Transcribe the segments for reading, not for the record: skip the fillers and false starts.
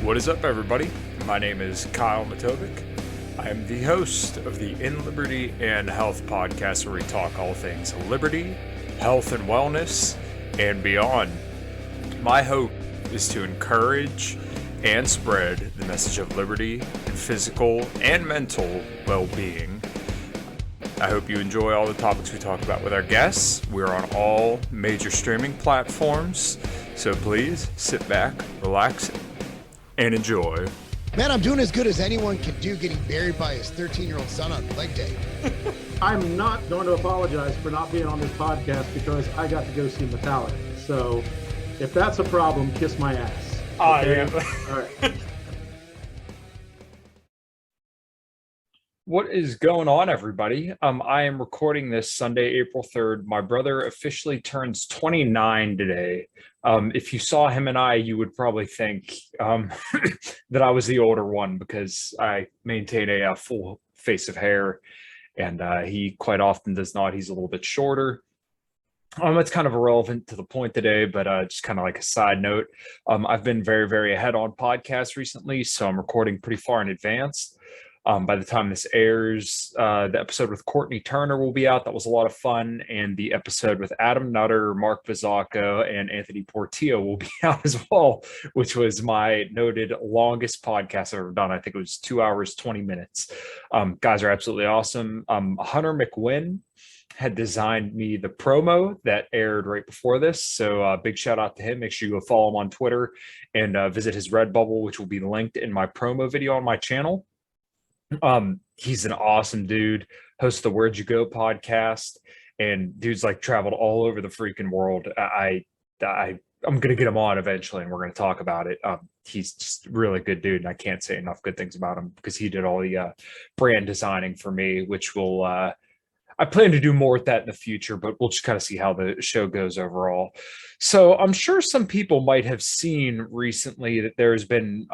What is up, everybody? My name is Kyle Matovcik. I am the host of the In Liberty and Health podcast, where we talk all things liberty, health, and wellness, and beyond. My hope is to encourage and spread the message of liberty and physical and mental well-being. I hope you enjoy all the topics we talk about with our guests. We're on all major streaming platforms, so please sit back, relax, and enjoy. Man, I'm doing as good as anyone can do getting buried by his 13-year-old son on leg day. I'm not going to apologize for not being on this podcast because I got to go see Metallica. So if that's a problem, kiss my ass. Okay? All right. What is going on, everybody? I am recording this Sunday, April 3rd. My brother officially turns 29 today. If you saw him and I, you would probably think that I was the older one because I maintain a full face of hair, and he quite often does not. He's a little bit shorter. It's kind of irrelevant to the point today, but just kind of like a side note. I've been very, very ahead on podcasts recently, so I'm recording pretty far in advance. By the time this airs, the episode with Courtney Turner will be out. That was a lot of fun. And the episode with Adam Nutter, Mark Vizzacco, and Anthony Portillo will be out as well, which was my noted longest podcast I've ever done. I think it was 2 hours, 20 minutes. Guys are absolutely awesome. Hunter McWynn had designed me the promo that aired right before this. So big shout out to him. Make sure you go follow him on Twitter and visit his Redbubble, which will be linked in my promo video on my channel. He's an awesome dude, hosts the Where'd You Go podcast, and dude's like traveled all over the freaking world. I'm gonna get him on eventually, and we're gonna talk about it. He's just really good dude, and I can't say enough good things about him because he did all the brand designing for me, which will I plan to do more with that in the future, but we'll just kind of see how the show goes overall. So I'm sure some people might have seen recently that there's been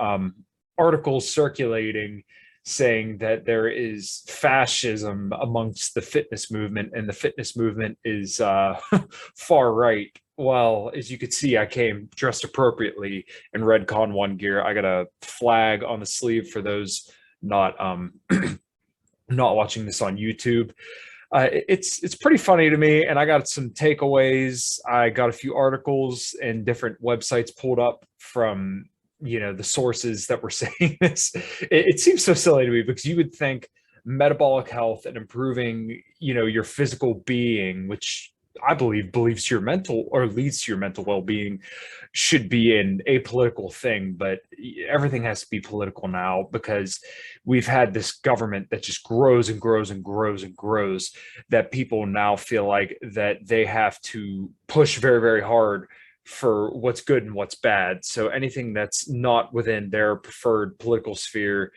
articles circulating saying that there is fascism amongst the fitness movement, and the fitness movement is far right. Well, as you could see, I came dressed appropriately in Red Con 1 gear. I got a flag on the sleeve for those not not watching this on YouTube. It's pretty funny to me, and I got some takeaways. I got a few articles and different websites pulled up from the sources that were saying this. It seems so silly to me because you would think metabolic health and improving, your physical being, which I believe leads to your mental well-being, should be an apolitical thing. But everything has to be political now because we've had this government that just grows and grows and grows and grows, that people now feel like that they have to push very, very hard for what's good and what's bad. So anything that's not within their preferred political sphere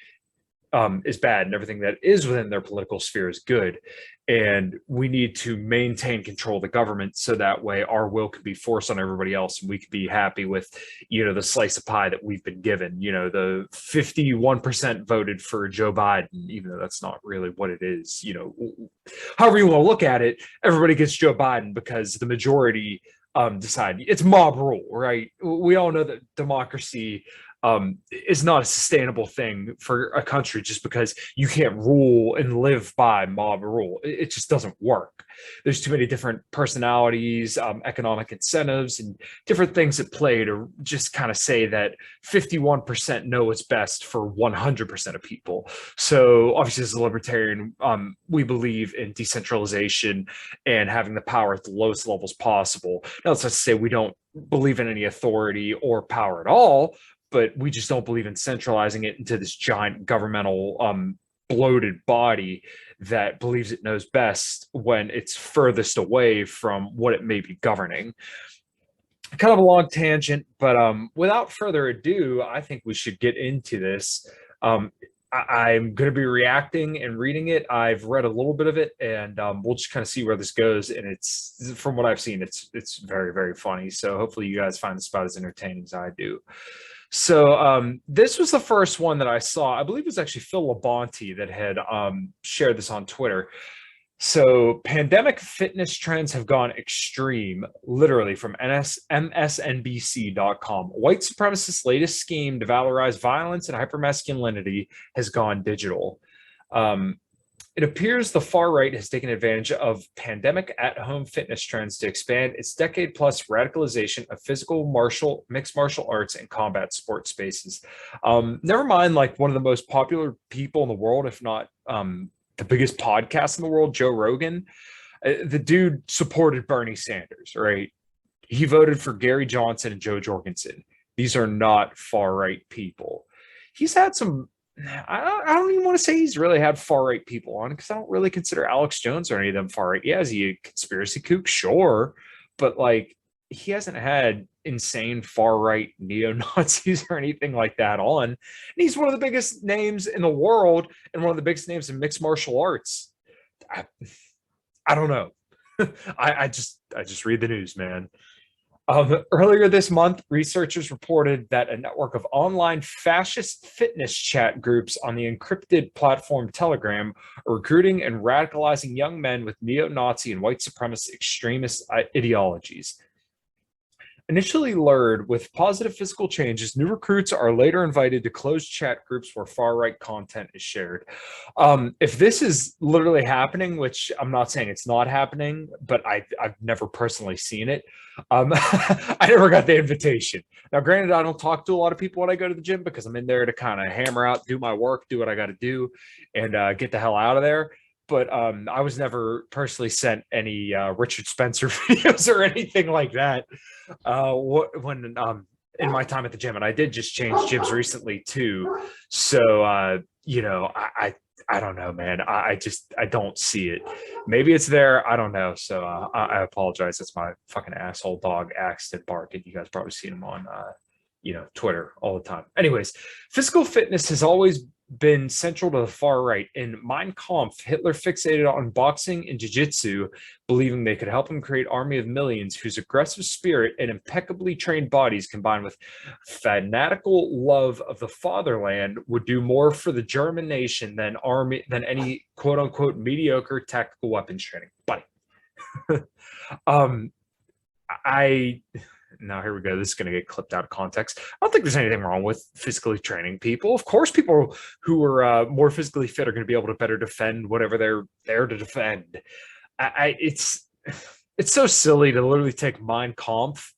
is bad, and everything that is within their political sphere is good. And we need to maintain control of the government so that way our will can be forced on everybody else, and we can be happy with the slice of pie that we've been given. The 51% voted for Joe Biden, even though that's not really what it is. However you want to look at it, everybody gets Joe Biden because the majority decide. It's mob rule, right? We all know that democracy is not a sustainable thing for a country just because you can't rule and live by mob rule. It just doesn't work. There's too many different personalities, economic incentives, and different things at play to just kind of say that 51% know what's best for 100% of people. So obviously, as a libertarian, we believe in decentralization and having the power at the lowest levels possible. Now, that's not to say we don't believe in any authority or power at all, but we just don't believe in centralizing it into this giant governmental bloated body that believes it knows best when it's furthest away from what it may be governing. Kind of a long tangent, but without further ado, I think we should get into this. I'm going to be reacting and reading it. I've read a little bit of it, and we'll just kind of see where this goes. And it's, from what I've seen, it's very, very funny. So hopefully you guys find this about as entertaining as I do. So this was the first one that I saw. I believe it was actually Phil Labonte that had shared this on Twitter. So, pandemic fitness trends have gone extreme, literally from MSNBC.com. White supremacists' latest scheme to valorize violence and hypermasculinity has gone digital. Um, it appears the far right has taken advantage of pandemic at-home fitness trends to expand its decade-plus radicalization of mixed martial arts, and combat sport spaces. Never mind, like one of the most popular people in the world, if not the biggest podcast in the world, Joe Rogan. The dude supported Bernie Sanders, right? He voted for Gary Johnson and Joe Jorgensen. These are not far-right people. He's had some I don't even want to say he's really had far right people on, because I don't really consider Alex Jones or any of them far right. Yeah, is he a conspiracy kook? Sure. But like, he hasn't had insane far right neo Nazis or anything like that on. And he's one of the biggest names in the world and one of the biggest names in mixed martial arts. I don't know. I just read the news, man. Earlier this month, researchers reported that a network of online fascist fitness chat groups on the encrypted platform Telegram are recruiting and radicalizing young men with neo-Nazi and white supremacist extremist ideologies. Initially lured with positive physical changes, new recruits are later invited to closed chat groups where far-right content is shared. If this is literally happening, which I'm not saying it's not happening, but I've never personally seen it, I never got the invitation. Now, granted, I don't talk to a lot of people when I go to the gym because I'm in there to kind of hammer out, do my work, do what I got to do, and get the hell out of there. But I was never personally sent any Richard Spencer videos or anything like that when in my time at the gym. And I did just change gyms recently too. So you know, I don't know, man. I don't see it. Maybe it's there. I don't know. So I apologize. That's my fucking asshole dog, Axton barking. You guys probably seen him on Twitter all the time. Anyways, physical fitness has always been central to the far right. In Mein Kampf, Hitler fixated on boxing and jiu-jitsu, believing they could help him create army of millions whose aggressive spirit and impeccably trained bodies combined with fanatical love of the fatherland would do more for the German nation than any quote-unquote mediocre tactical weapons training. Buddy. Now here we go. This is going to get clipped out of context. I don't think there's anything wrong with physically training people. Of course, people who are more physically fit are going to be able to better defend whatever they're there to defend. It's so silly to literally take Mein Kampf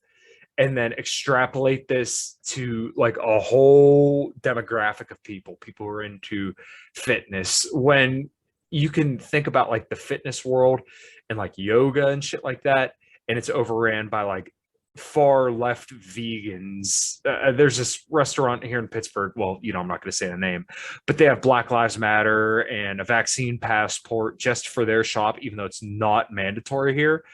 and then extrapolate this to like a whole demographic of people who are into fitness, when you can think about like the fitness world and like yoga and shit like that, and it's overran by like far left vegans. There's this restaurant here in Pittsburgh. Well, I'm not going to say the name, but they have Black Lives Matter and a vaccine passport just for their shop, even though it's not mandatory here.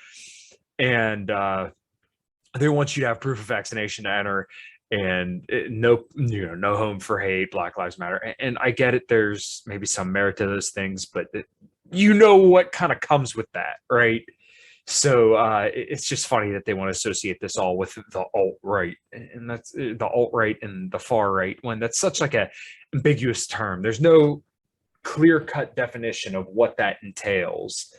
And they want you to have proof of vaccination to enter, and no home for hate, Black Lives Matter. And I get it. There's maybe some merit to those things, but what kind of comes with that, right? So it's just funny that they want to associate this all with the alt-right, and that's the alt-right and the far right, when that's such like a ambiguous term. There's no clear-cut definition of what that entails.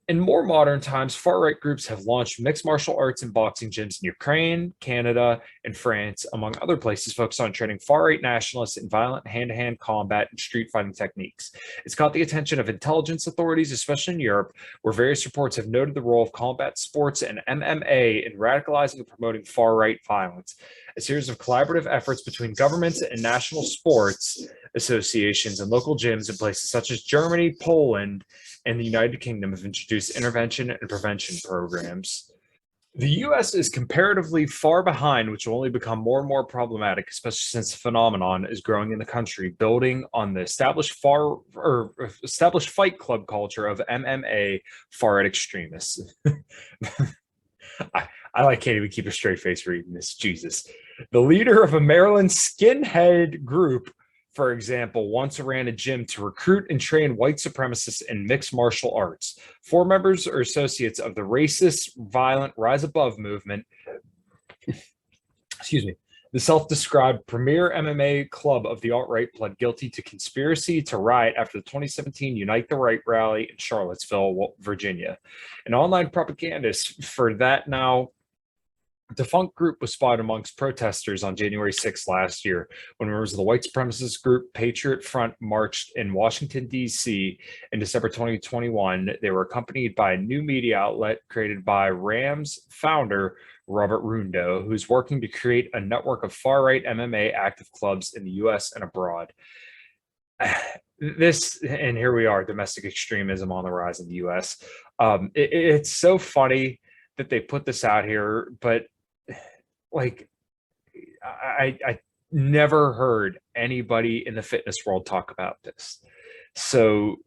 In more modern times, far-right groups have launched mixed martial arts and boxing gyms in Ukraine, Canada, and France, among other places, focused on training far-right nationalists in violent hand-to-hand combat and street fighting techniques. It's caught the attention of intelligence authorities, especially in Europe, where various reports have noted the role of combat sports and MMA in radicalizing and promoting far-right violence. A series of collaborative efforts between governments and national sports associations and local gyms in places such as Germany, Poland, and the United Kingdom have introduced intervention and prevention programs. The US is comparatively far behind, which will only become more and more problematic, especially since the phenomenon is growing in the country, building on the established fight club culture of MMA far-right extremists. I can't even keep a straight face reading this. Jesus. The leader of a Maryland skinhead group, for example, once ran a gym to recruit and train white supremacists in mixed martial arts. 4 members are associates of the racist, violent Rise Above movement. Excuse me. The self-described premier MMA club of the alt-right pled guilty to conspiracy to riot after the 2017 Unite the Right rally in Charlottesville, Virginia. An online propagandist for that now defunct group was spotted amongst protesters on January 6th last year when members of the white supremacist group Patriot Front marched in Washington, D.C. in December 2021. They were accompanied by a new media outlet created by Rams founder Robert Rundo, who's working to create a network of far-right MMA active clubs in the U.S. and abroad. And here we are, domestic extremism on the rise in the U.S. It's so funny that they put this out here, but like I never heard anybody in the fitness world talk about this. So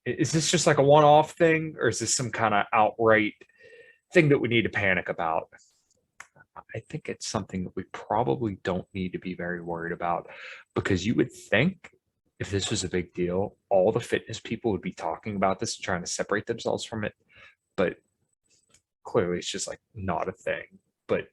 is this just like a one-off thing, or is this some kind of outright thing that we need to panic about? I think it's something that we probably don't need to be very worried about, because you would think if this was a big deal, all the fitness people would be talking about this and trying to separate themselves from it. But clearly it's just like not a thing. But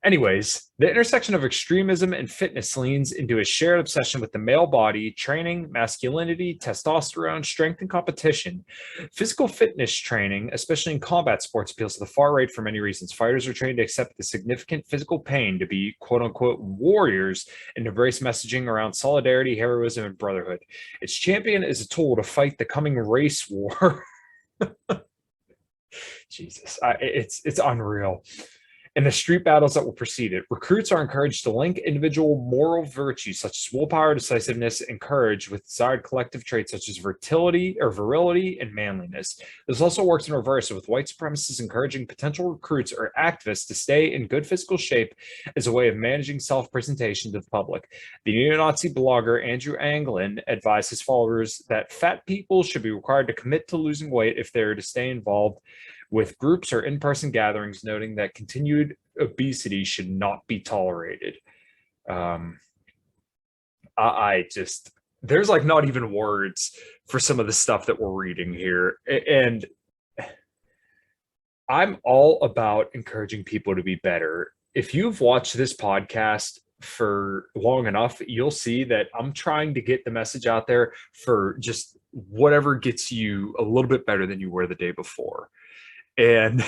anyways, the intersection of extremism and fitness leans into a shared obsession with the male body, training, masculinity, testosterone, strength, and competition. Physical fitness training, especially in combat sports, appeals to the far right for many reasons. Fighters are trained to accept the significant physical pain to be quote-unquote warriors and embrace messaging around solidarity, heroism, and brotherhood. Its champion is a tool to fight the coming race war. Jesus, it's unreal. In the street battles that will precede it, recruits are encouraged to link individual moral virtues such as willpower, decisiveness, and courage with desired collective traits such as virility and manliness. This also works in reverse, with white supremacists encouraging potential recruits or activists to stay in good physical shape as a way of managing self-presentation to the public. The neo-Nazi blogger Andrew Anglin advised his followers that fat people should be required to commit to losing weight if they are to stay involved with groups or in-person gatherings, noting that continued obesity should not be tolerated. There's like not even words for some of the stuff that we're reading here. And I'm all about encouraging people to be better. If you've watched this podcast for long enough, you'll see that I'm trying to get the message out there for just whatever gets you a little bit better than you were the day before. And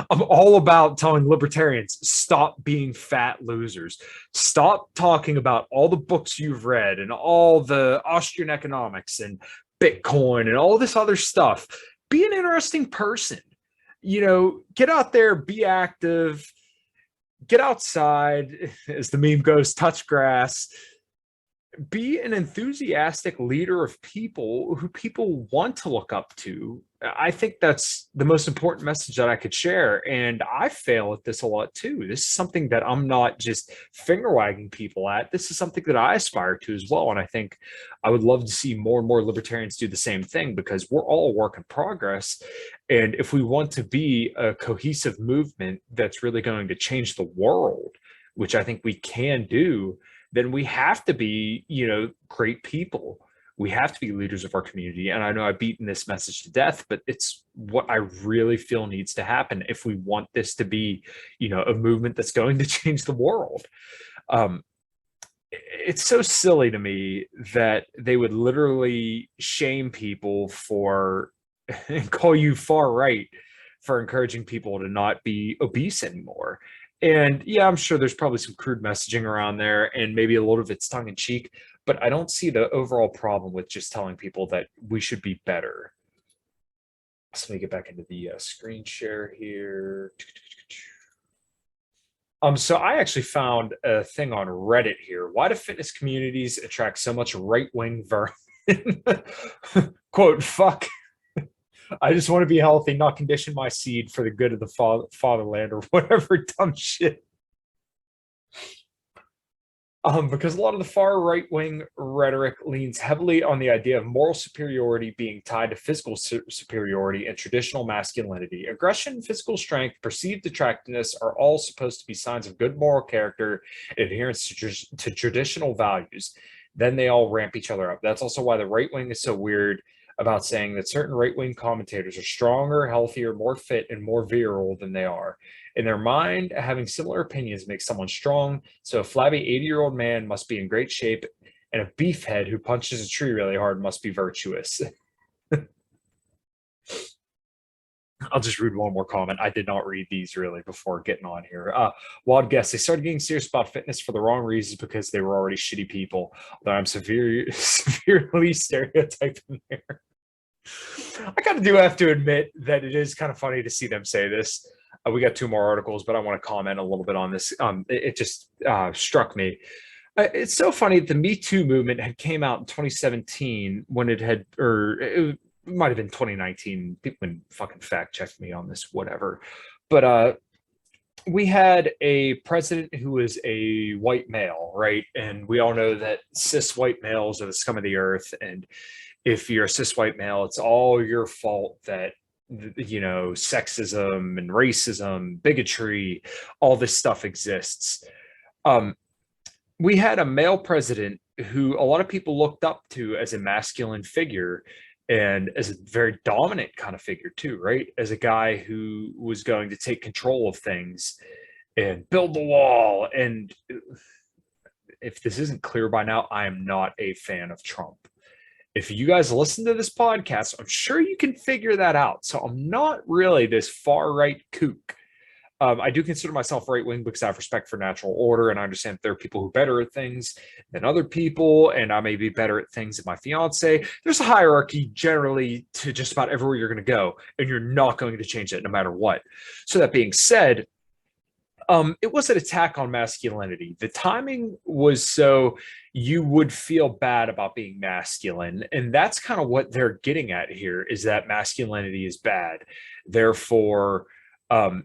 I'm all about telling libertarians, stop being fat losers. Stop talking about all the books you've read and all the Austrian economics and Bitcoin and all this other stuff. Be an interesting person. You know, get out there, be active, get outside, as the meme goes, touch grass. Be an enthusiastic leader of people who people want to look up to. I think that's the most important message that I could share. And I fail at this a lot too. This is something that I'm not just finger wagging people at. This is something that I aspire to as well. And I think I would love to see more and more libertarians do the same thing, because we're all a work in progress. And if we want to be a cohesive movement that's really going to change the world, which I think we can do, then we have to be, you know, great people. We have to be leaders of our community. And I know I've beaten this message to death, but it's what I really feel needs to happen if we want this to be, you know, a movement that's going to change the world. It's so silly to me that they would literally shame people for and call you far right for encouraging people to not be obese anymore. And yeah, I'm sure there's probably some crude messaging around there, and maybe a little of it's tongue in cheek, but I don't see the overall problem with just telling people that we should be better. So let me get back into the screen share here. So I actually found a thing on Reddit here. Why do fitness communities attract so much right-wing vermin? Quote, fuck. I just want to be healthy, not condition my seed for the good of the fatherland, or whatever dumb shit. Because a lot of the far right-wing rhetoric leans heavily on the idea of moral superiority being tied to physical superiority and traditional masculinity. Aggression, physical strength, perceived attractiveness are all supposed to be signs of good moral character and adherence to traditional values. Then they all ramp each other up. That's also why the right wing is so weird. about saying that certain right-wing commentators are stronger, healthier, more fit, and more virile than they are. In their mind, having similar opinions makes someone strong, so a flabby 80-year-old man must be in great shape, and a beefhead who punches a tree really hard must be virtuous. I'll just read one more comment. I did not read these really before getting on here. Wild guess. They started getting serious about fitness for the wrong reasons because they were already shitty people. But I'm severely stereotyping there. I do have to admit that it is kind of funny to see them say this. We got two more articles, but I want to comment a little bit on this. It just struck me. It's so funny that the Me Too movement had came out in 2017 when it might have been 2019. People can fucking fact check me on this, whatever. But we had a president who was a white male, right? And we all know that cis white males are the scum of the earth. And if you're a cis white male, it's all your fault that, you know, sexism and racism, bigotry, all this stuff exists. We had a male president who a lot of people looked up to as a masculine figure and as a very dominant kind of figure too, right? As a guy who was going to take control of things and build the wall. And if this isn't clear by now, I am not a fan of Trump. If you guys listen to this podcast, I'm sure you can figure that out. So I'm not really this far right kook. I do consider myself right wing because I have respect for natural order, and I understand that there are people who are better at things than other people, and I may be better at things than my fiance. There's a hierarchy generally to just about everywhere you're going to go, and you're not going to change it no matter what. So that being said, it was an attack on masculinity. The timing was so you would feel bad about being masculine, and that's kind of what they're getting at here: is that masculinity is bad, therefore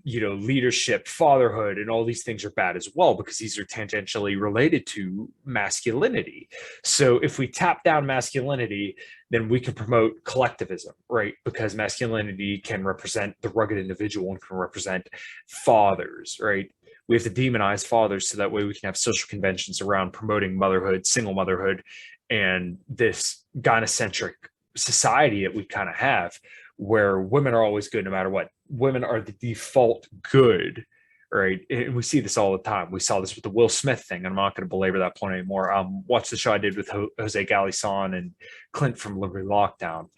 leadership, fatherhood, and all these things are bad as well because these are tangentially related to masculinity. So if we tap down masculinity, then we can promote collectivism, right? Because masculinity can represent the rugged individual and can represent fathers, right? We have to demonize fathers so that way we can have social conventions around promoting motherhood, single motherhood, and this gynocentric society that we kind of have, where women are always good no matter what. Women are the default good, right? And we see this all the time. We saw this with the Will Smith thing. I'm not going to belabor that point anymore. Watch the show I did with Jose Galison and Clint from Liberty Lockdown.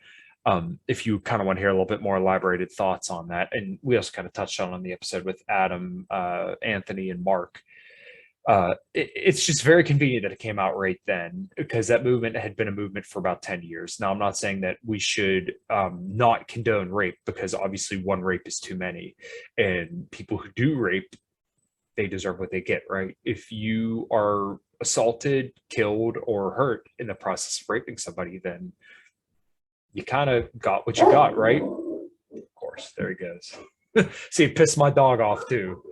If you kind of want to hear a little bit more elaborated thoughts on that. And we also kind of touched on the episode with Adam, Anthony, and Mark. It's just very convenient that it came out right then, because that movement had been a movement for about 10 years. Now, I'm not saying that we should not condone rape, because obviously one rape is too many, and people who do rape, they deserve what they get, right? If you are assaulted, killed, or hurt in the process of raping somebody, then you kind of got what you got, right? Of course, there he goes. See, it pissed my dog off too.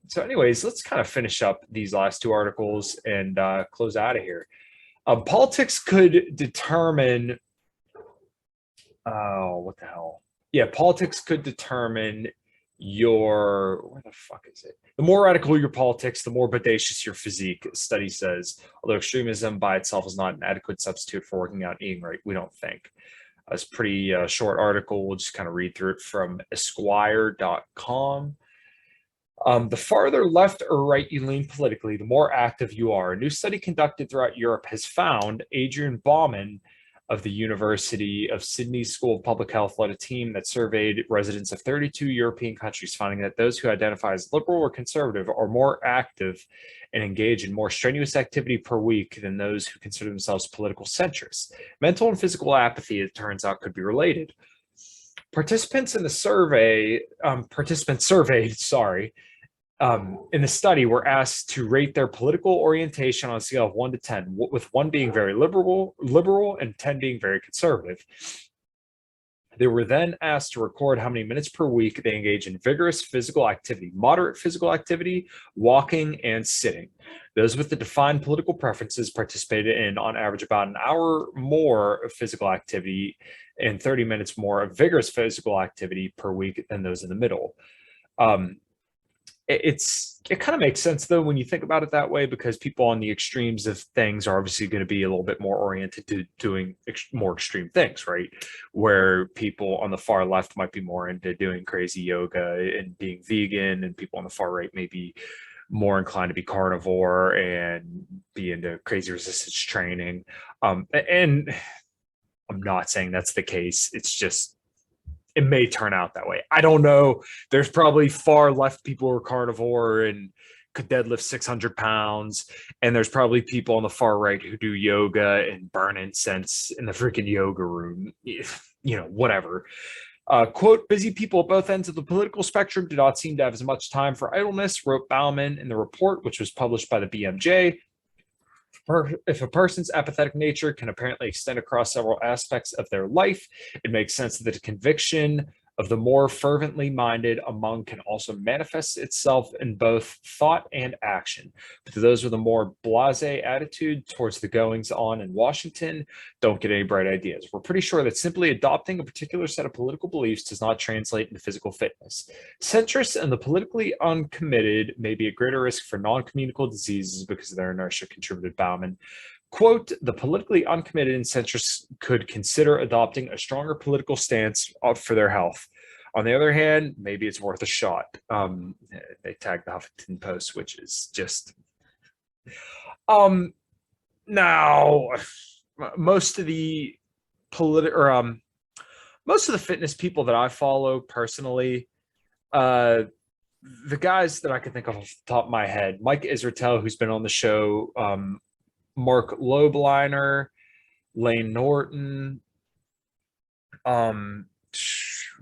So anyways, let's kind of finish up these last two articles and close out of here. Politics could determine, what the hell? Yeah, politics could determine where the fuck is it? The more radical your politics, the more bodacious your physique, study says. Although extremism by itself is not an adequate substitute for working out and eating right, we don't think. It's a pretty short article. We'll just kind of read through it from Esquire.com. The farther left or right you lean politically, the more active you are. A new study conducted throughout Europe has found, Adrian Bauman of the University of Sydney's School of Public Health led a team that surveyed residents of 32 European countries, finding that those who identify as liberal or conservative are more active and engage in more strenuous activity per week than those who consider themselves political centrists. Mental and physical apathy, it turns out, could be related. Participants in the survey, in the study were asked to rate their political orientation on a scale of 1 to 10, with 1 being very liberal and 10 being very conservative. They were then asked to record how many minutes per week they engage in vigorous physical activity, moderate physical activity, walking, and sitting. Those with the defined political preferences participated in, on average, about an hour more of physical activity and 30 minutes more of vigorous physical activity per week than those in the middle. it kind of makes sense though when you think about it that way, because people on the extremes of things are obviously going to be a little bit more oriented to doing more extreme things, right? Where people on the far left might be more into doing crazy yoga and being vegan, and people on the far right may be more inclined to be carnivore and be into crazy resistance training. And I'm not saying that's the case. It's just it may turn out that way. I don't know. There's probably far left people who are carnivore and could deadlift 600 pounds. And there's probably people on the far right who do yoga and burn incense in the freaking yoga room, whatever. Quote, busy people at both ends of the political spectrum do not seem to have as much time for idleness, wrote Bauman in the report, which was published by the BMJ. If a person's apathetic nature can apparently extend across several aspects of their life, it makes sense that the conviction of the more fervently minded among can also manifest itself in both thought and action. But to those with a more blasé attitude towards the goings on in Washington, don't get any bright ideas. We're pretty sure that simply adopting a particular set of political beliefs does not translate into physical fitness. Centrists and the politically uncommitted may be at greater risk for non-communicable diseases because of their inertia, contributed Bauman. Quote, the politically uncommitted and centrists could consider adopting a stronger political stance for their health. On the other hand, maybe it's worth a shot. They tagged the Huffington Post, which is just... Now, most of the most of the fitness people that I follow personally, the guys that I can think of off the top of my head, Mike Israetel, who's been on the show, Mark Lobliner, Lane Norton,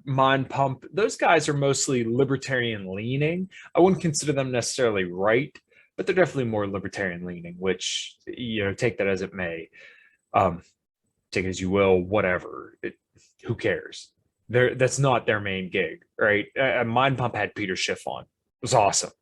Mind Pump. Those guys are mostly libertarian leaning. I wouldn't consider them necessarily right, but they're definitely more libertarian leaning, which, take that as it may. Take it as you will, whatever. Who cares? That's not their main gig, right? Mind Pump had Peter Schiff on. It was awesome,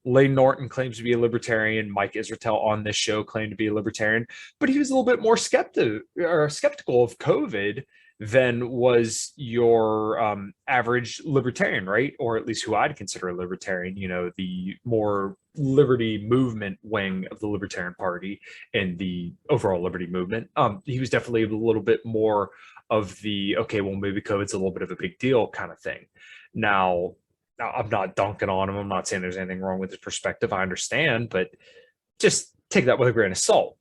Lane Norton claims to be a libertarian. Mike Israetel on this show claimed to be a libertarian, but he was a little bit more skeptical of COVID than was your average libertarian, right? Or at least who I'd consider a libertarian, the more liberty movement wing of the Libertarian Party and the overall liberty movement. He was definitely a little bit more of the, okay, well, maybe COVID's a little bit of a big deal kind of thing. Now, I'm not dunking on him. I'm not saying there's anything wrong with his perspective. I understand, but just take that with a grain of salt.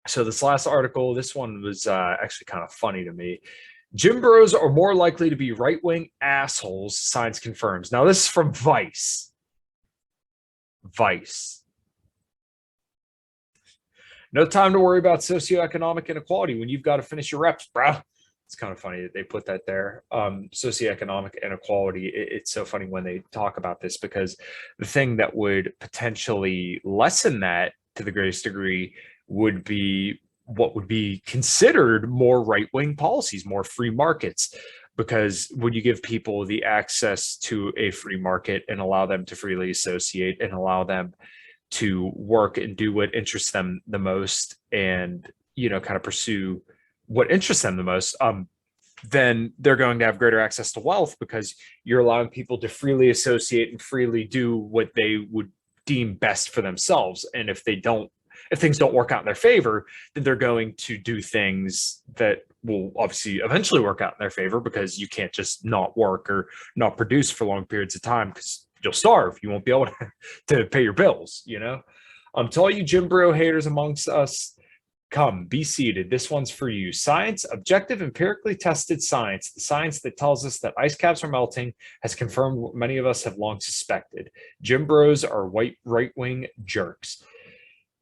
So this last article, this one was actually kind of funny to me. Gym bros are more likely to be right-wing assholes, science confirms. Now, this is from Vice. Vice. No time to worry about socioeconomic inequality when you've got to finish your reps, bro. It's kind of funny that they put that there. Socioeconomic inequality. It's so funny when they talk about this, because the thing that would potentially lessen that to the greatest degree would be what would be considered more right-wing policies, more free markets. Because when you give people the access to a free market and allow them to freely associate and allow them to work and do what interests them the most, and kind of pursue what interests them the most, then they're going to have greater access to wealth, because you're allowing people to freely associate and freely do what they would deem best for themselves. And if things don't work out in their favor, then they're going to do things that will obviously eventually work out in their favor, because you can't just not work or not produce for long periods of time, because you'll starve. You won't be able to pay your bills, To all you gym bro haters amongst us, come, be seated. This one's for you. Science, objective, empirically tested science, the science that tells us that ice caps are melting, has confirmed what many of us have long suspected. Gym bros are white right-wing jerks.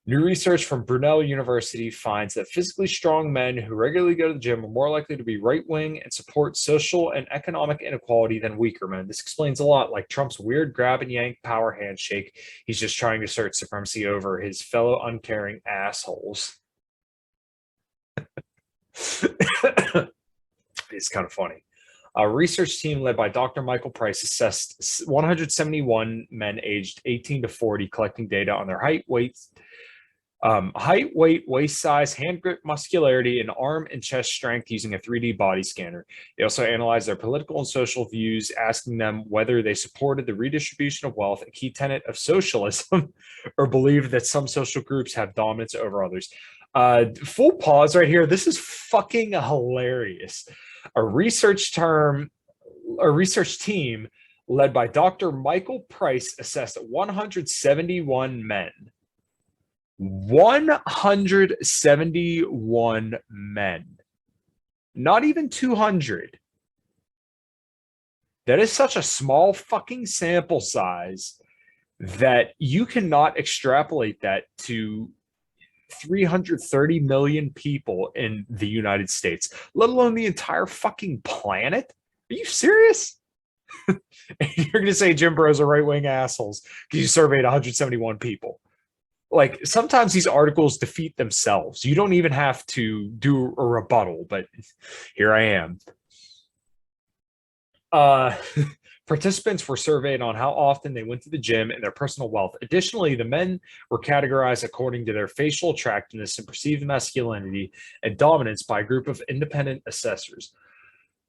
New research from Brunel University finds that physically strong men who regularly go to the gym are more likely to be right-wing and support social and economic inequality than weaker men. This explains a lot, like Trump's weird grab and yank power handshake. He's just trying to assert supremacy over his fellow uncaring assholes. It's kind of funny. A research team led by Dr. Michael Price assessed 171 men aged 18 to 40, collecting data on their height, weight, Height, weight, waist size, hand grip muscularity, and arm and chest strength using a 3D body scanner. They also analyzed their political and social views, asking them whether they supported the redistribution of wealth, a key tenet of socialism, or believed that some social groups have dominance over others. Full pause right here. This is fucking hilarious. A research team led by Dr. Michael Price assessed 171 men. 171 men. Not even 200. That is such a small fucking sample size that you cannot extrapolate that to 330 million people in the United States, let alone the entire fucking planet. Are you serious? You're going to say Jim Bros are right-wing assholes because you surveyed 171 people. Like, sometimes these articles defeat themselves. You don't even have to do a rebuttal, but here I am. Participants were surveyed on how often they went to the gym and their personal wealth. Additionally, the men were categorized according to their facial attractiveness and perceived masculinity and dominance by a group of independent assessors.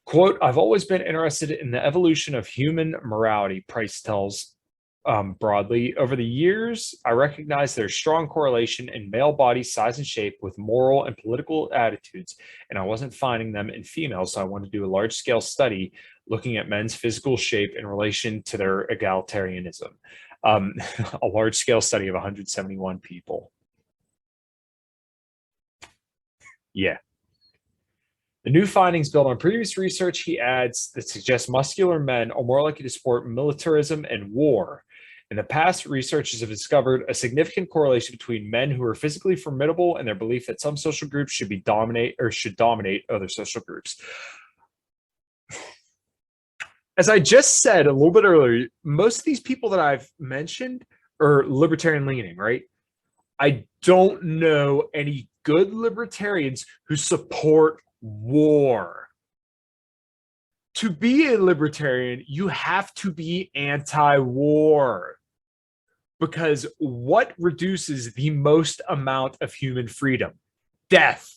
Quote, I've always been interested in the evolution of human morality, Price tells broadly. Over the years, I recognize there's strong correlation in male body size and shape with moral and political attitudes, and I wasn't finding them in females, so I wanted to do a large-scale study looking at men's physical shape in relation to their egalitarianism. A large-scale study of 171 people. Yeah. The new findings build on previous research, he adds, that suggests muscular men are more likely to support militarism and war. In the past, researchers have discovered a significant correlation between men who are physically formidable and their belief that some social groups should dominate other social groups. As I just said a little bit earlier, most of these people that I've mentioned are libertarian leaning, right? I don't know any good libertarians who support war. To be a libertarian, you have to be anti-war, because what reduces the most amount of human freedom? Death.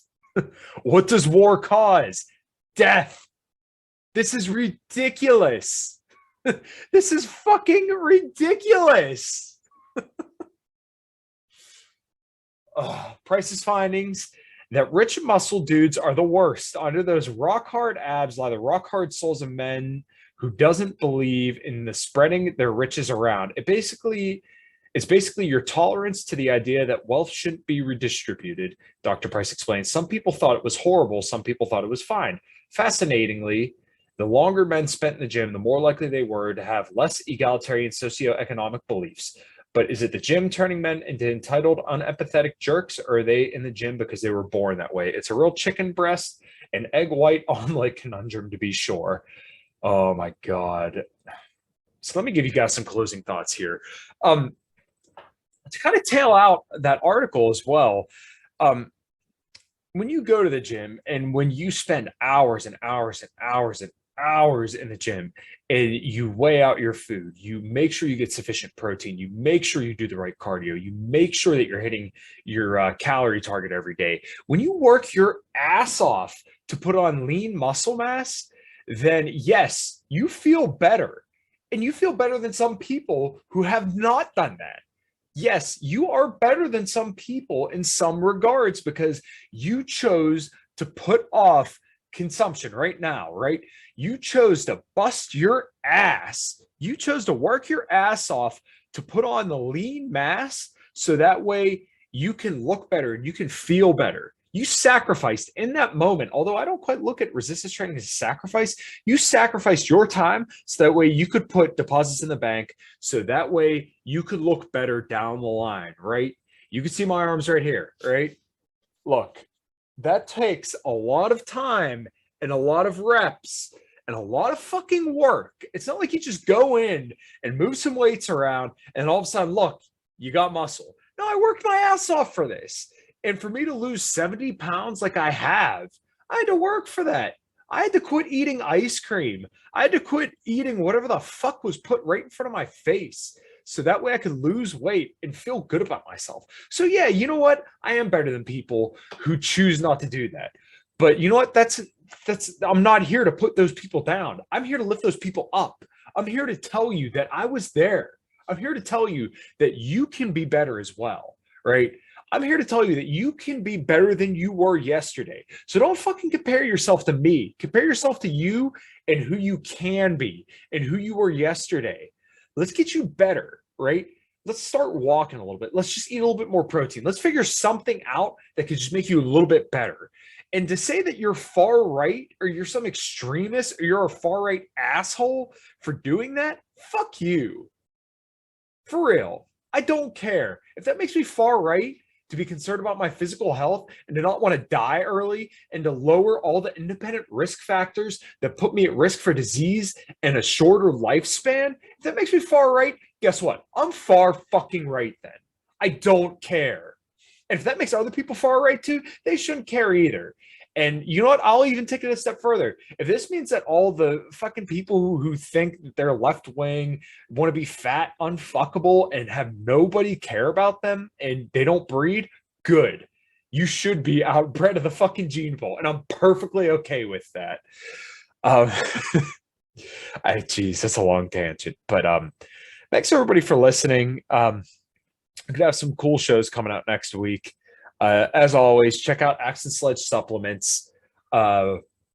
What does war cause? Death. This is ridiculous. This is fucking ridiculous. Price's findings that rich muscle dudes are the worst. Under those rock hard abs lie the rock hard souls of men who doesn't believe in the spreading their riches around. It's basically your tolerance to the idea that wealth shouldn't be redistributed, Dr. Price explains. Some people thought it was horrible. Some people thought it was fine. Fascinatingly, the longer men spent in the gym, the more likely they were to have less egalitarian socioeconomic beliefs. But is it the gym turning men into entitled, unempathetic jerks, or are they in the gym because they were born that way? It's a real chicken breast and egg white omelet conundrum, to be sure. Oh, my God. So let me give you guys some closing thoughts here. To kind of tail out that article as well, when you go to the gym and when you spend hours and hours and hours and hours in the gym and you weigh out your food, you make sure you get sufficient protein, you make sure you do the right cardio, you make sure that you're hitting your calorie target every day. When you work your ass off to put on lean muscle mass, then yes, you feel better. And you feel better than some people who have not done that. Yes, you are better than some people in some regards because you chose to put off consumption right now, right? You chose to bust your ass. You chose to work your ass off to put on the lean mass so that way you can look better and you can feel better. You sacrificed in that moment, although I don't quite look at resistance training as a sacrifice, you sacrificed your time so that way you could put deposits in the bank so that way you could look better down the line, right? You can see my arms right here, right? Look, that takes a lot of time and a lot of reps and a lot of fucking work. It's not like you just go in and move some weights around and all of a sudden, look, you got muscle. No, I worked my ass off for this. And for me to lose 70 pounds like I have, I had to work for that. I had to quit eating ice cream. I had to quit eating whatever the fuck was put right in front of my face so that way I could lose weight and feel good about myself. So yeah, you know what? I am better than people who choose not to do that. But you know what? That's I'm not here to put those people down. I'm here to lift those people up. I'm here to tell you that I was there. I'm here to tell you that you can be better as well, right? I'm here to tell you that you can be better than you were yesterday. So don't fucking compare yourself to me. Compare yourself to you and who you can be and who you were yesterday. Let's get you better, right? Let's start walking a little bit. Let's just eat a little bit more protein. Let's figure something out that could just make you a little bit better. And to say that you're far right or you're some extremist or you're a far right asshole for doing that, fuck you. For real. I don't care. If that makes me far right to be concerned about my physical health and to not want to die early and to lower all the independent risk factors that put me at risk for disease and a shorter lifespan, if that makes me far right, guess what? I'm far fucking right then. I don't care. And if that makes other people far right too, they shouldn't care either. And you know what? I'll even take it a step further. If this means that all the fucking people who think that they're left wing, want to be fat, unfuckable, and have nobody care about them and they don't breed, good. You should be outbred of the fucking gene pool. And I'm perfectly okay with that. Geez, that's a long tangent. But thanks everybody for listening. We're gonna have some cool shows coming out next week. As always, check out Axe and Sledge supplements.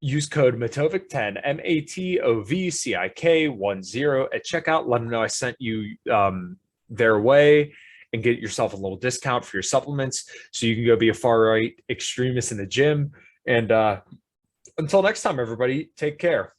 Use code Matovcik10, MATOVCIK10 at checkout. Let them know I sent you their way and get yourself a little discount for your supplements so you can go be a far right extremist in the gym. And until next time, everybody, take care.